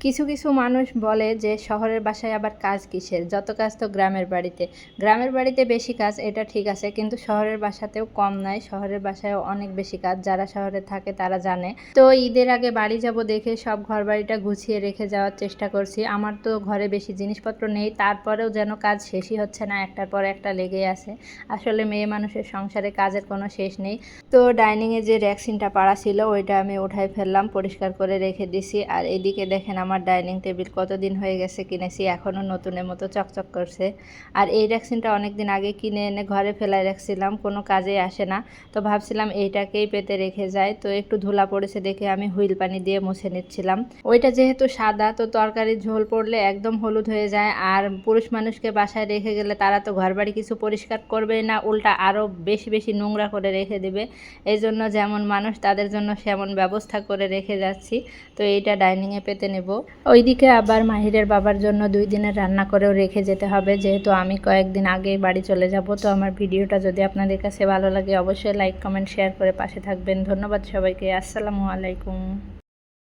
কিছু কিছু মানুষ বলে যে শহরের বাসায় আবার কাজ কিসের, যত কাজ তো গ্রামের বাড়িতে। গ্রামের বাড়িতে বেশি কাজ, এটা ঠিক আছে, কিন্তু শহরের বাসাতেও কম নয়, শহরের বাসায়ও অনেক বেশি কাজ। যারা শহরে থাকে তারা জানে। তো ঈদের আগে বাড়ি যাব দেখে সব ঘর বাড়িটা গুছিয়ে রেখে যাওয়ার চেষ্টা করছি। আমার তো ঘরে বেশি জিনিসপত্র নেই, তারপরেও যেন কাজ শেষই হচ্ছে না, একটার পর একটা লেগেই আছে। আসলে মেয়ে মানুষের সংসারে কাজের কোনো শেষ নেই। তো ডাইনিংয়ে যে র্যাকসিনটা পাড়া ছিল ওইটা আমি উঠাই ফেললাম, পরিষ্কার করে রেখে দিছি। আর এদিকে দেখেন আমার ডাইনিং টেবিল কতদিন হয়ে গেছে কিনেছি, এখনও নতুনের মতো চকচক করছে। আর এই র্যাকসিনটা অনেক দিন আগে কিনে এনে ঘরে ফেলাই রাখছিলাম, কোনো কাজে আসে না। তো ভাবছিলাম এইটাকেই পেতে রেখে যায়, তো একটু ধুলা পড়েছে দেখে আমি হুইল পানি দিয়ে মুছে নিচ্ছিলাম। ওইটা যেহেতু সাদা, তো তরকারির ঝোল পড়লে একদম হলুদ হয়ে যায়। আর পুরুষ মানুষকে বাসায় রেখে গেলে তারা তো ঘর বাড়ি কিছু পরিষ্কার করবেই না, উল্টা আরও বেশি বেশি নোংরা করে রেখে দেবে। এই জন্য যেমন মানুষ তাদের জন্য সেমন ব্যবস্থা করে রেখে যাচ্ছি। তো এইটা ডাইনিংয়ে পেতে নেব। ওইদিকে আবার মাহিরের বাবার জন্য 2 দিনের রান্না করেও রেখে যেতে হবে, যেহেতু আমি কয়েকদিন আগেই বাড়ি চলে যাব। তো আমার ভিডিওটা যদি আপনাদের কাছে ভালো লাগে অবশ্যই লাইক কমেন্ট শেয়ার করে পাশে থাকবেন। ধন্যবাদ সবাইকে। আসসালামু আলাইকুম।